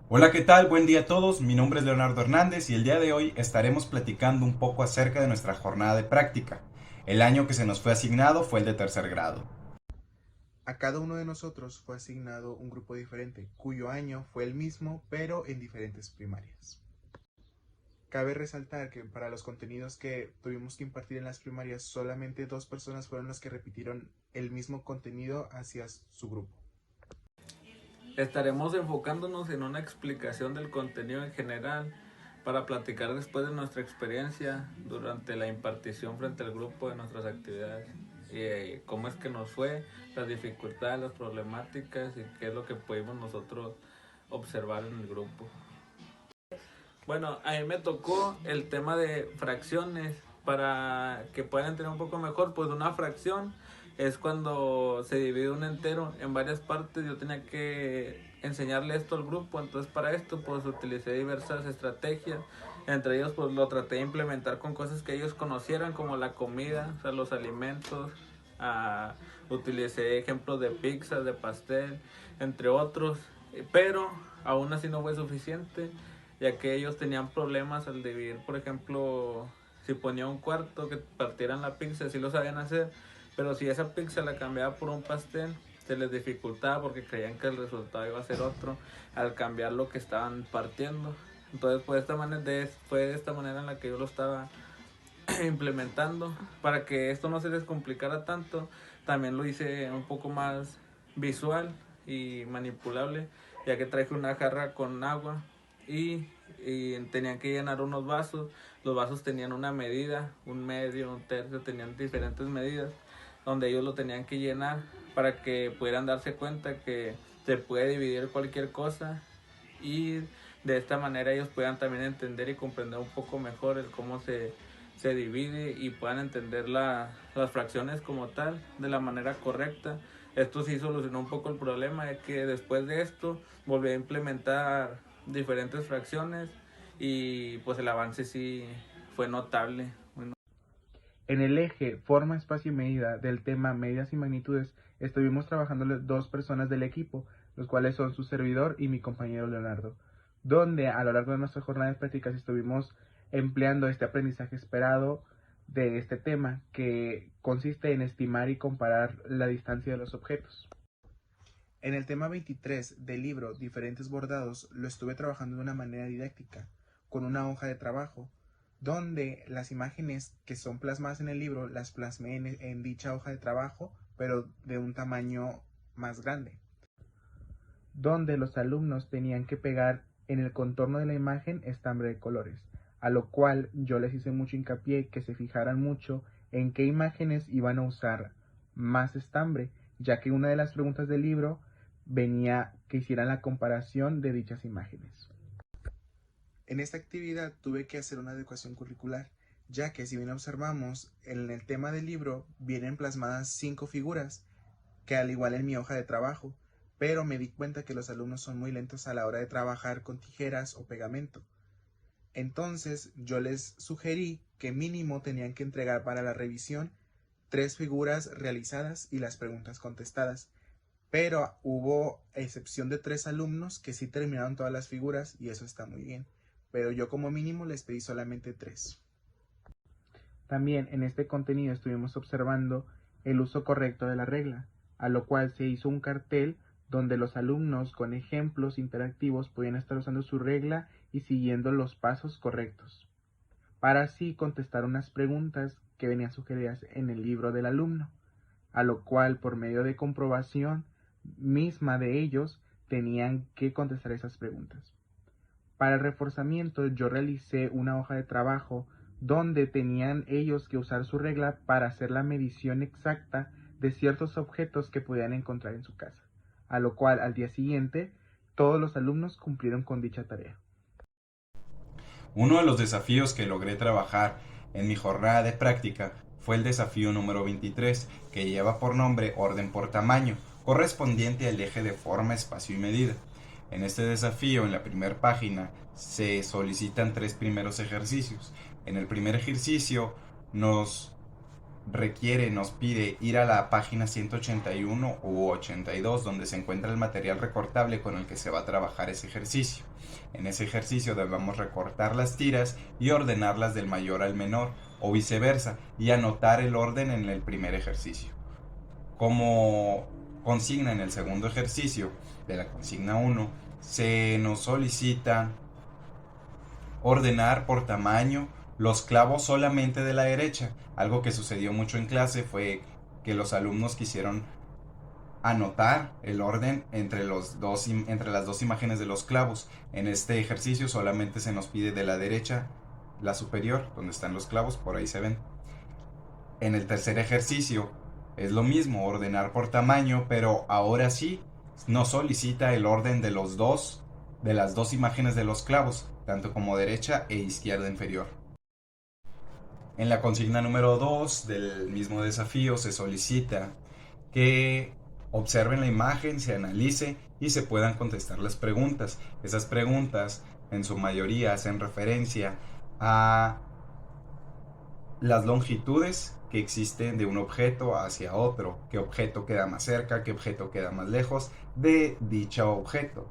Hola, ¿qué tal? Buen día a todos. Mi nombre es Leonardo Hernández y el día de hoy estaremos platicando un poco acerca de nuestra jornada de práctica. El año que se nos fue asignado fue el de tercer grado. A cada uno de nosotros fue asignado un grupo diferente, cuyo año fue el mismo, pero en diferentes primarias. Cabe resaltar que para los contenidos que tuvimos que impartir en las primarias, solamente 2 personas fueron las que repitieron el mismo contenido hacia su grupo. Estaremos enfocándonos en una explicación del contenido en general para platicar después de nuestra experiencia durante la impartición frente al grupo de nuestras actividades y cómo es que nos fue, las dificultades, las problemáticas y qué es lo que pudimos nosotros observar en el grupo. Bueno, a mí me tocó el tema de fracciones. Para que puedan entender un poco mejor, pues una fracción es cuando se divide un entero en varias partes. Yo tenía que enseñarle esto al grupo, entonces para esto pues utilicé diversas estrategias. Entre ellos pues lo traté de implementar con cosas que ellos conocieran, como la comida, o sea, los alimentos. Utilicé ejemplos de pizza, de pastel, entre otros, pero aún así no fue suficiente, ya que ellos tenían problemas al dividir. Por ejemplo, si ponía un cuarto, que partieran la pizza, sí lo sabían hacer, pero si esa pizza la cambiaba por un pastel, se les dificultaba porque creían que el resultado iba a ser otro al cambiar lo que estaban partiendo. Entonces fue de esta manera en la que yo lo estaba implementando. Para que esto no se les complicara tanto, también lo hice un poco más visual y manipulable, ya que traje una jarra con agua y tenían que llenar unos vasos. Los vasos tenían una medida, un medio, un tercio, tenían diferentes medidas donde ellos lo tenían que llenar para que pudieran darse cuenta que se puede dividir cualquier cosa, y de esta manera ellos puedan también entender y comprender un poco mejor el cómo se divide y puedan entender las fracciones como tal de la manera correcta. Esto sí solucionó un poco el problema, de que después de esto volví a implementar diferentes fracciones y pues el avance sí fue notable. En el eje forma, espacio y medida del tema medidas y magnitudes, estuvimos trabajando 2 personas del equipo, los cuales son su servidor y mi compañero Leonardo, donde a lo largo de nuestra jornada de prácticas estuvimos empleando este aprendizaje esperado de este tema, que consiste en estimar y comparar la distancia de los objetos. En el tema 23 del libro Diferentes bordados lo estuve trabajando de una manera didáctica, con una hoja de trabajo, donde las imágenes que son plasmadas en el libro las plasmé en dicha hoja de trabajo, pero de un tamaño más grande, donde los alumnos tenían que pegar en el contorno de la imagen estambre de colores, a lo cual yo les hice mucho hincapié que se fijaran mucho en qué imágenes iban a usar más estambre, ya que una de las preguntas del libro venía que hicieran la comparación de dichas imágenes. En esta actividad tuve que hacer una adecuación curricular, ya que si bien observamos, en el tema del libro vienen plasmadas 5 figuras, que al igual en mi hoja de trabajo, pero me di cuenta que los alumnos son muy lentos a la hora de trabajar con tijeras o pegamento. Entonces yo les sugerí que mínimo tenían que entregar para la revisión 3 figuras realizadas y las preguntas contestadas, pero hubo excepción de 3 alumnos que sí terminaron todas las figuras y eso está muy bien, pero yo como mínimo les pedí solamente 3. También en este contenido estuvimos observando el uso correcto de la regla, a lo cual se hizo un cartel donde los alumnos con ejemplos interactivos podían estar usando su regla y siguiendo los pasos correctos, para así contestar unas preguntas que venían sugeridas en el libro del alumno, a lo cual por medio de comprobación misma de ellos tenían que contestar esas preguntas. Para el reforzamiento yo realicé una hoja de trabajo donde tenían ellos que usar su regla para hacer la medición exacta de ciertos objetos que podían encontrar en su casa, a lo cual al día siguiente todos los alumnos cumplieron con dicha tarea. Uno de los desafíos que logré trabajar en mi jornada de práctica fue el desafío número 23, que lleva por nombre orden por tamaño, correspondiente al eje de forma, espacio y medida. En este desafío, en la primera página, se solicitan 3 primeros ejercicios. En el primer ejercicio nos nos pide ir a la página 181 u 82, donde se encuentra el material recortable con el que se va a trabajar ese ejercicio. En ese ejercicio debemos recortar las tiras y ordenarlas del mayor al menor, o viceversa, y anotar el orden en el primer ejercicio. Como consigna en el segundo ejercicio de la consigna 1, se nos solicita ordenar por tamaño los clavos solamente de la derecha. Algo que sucedió mucho en clase fue que los alumnos quisieron anotar el orden entre las dos imágenes de los clavos. En este ejercicio solamente se nos pide de la derecha, la superior, donde están los clavos, por ahí se ven. En el tercer ejercicio es lo mismo, ordenar por tamaño, pero ahora sí nos solicita el orden de las dos imágenes de los clavos, tanto como derecha e izquierda inferior. En la consigna número 2 del mismo desafío se solicita que observen la imagen, se analice y se puedan contestar las preguntas. Esas preguntas en su mayoría hacen referencia a las longitudes que existen de un objeto hacia otro, qué objeto queda más cerca, qué objeto queda más lejos de dicho objeto.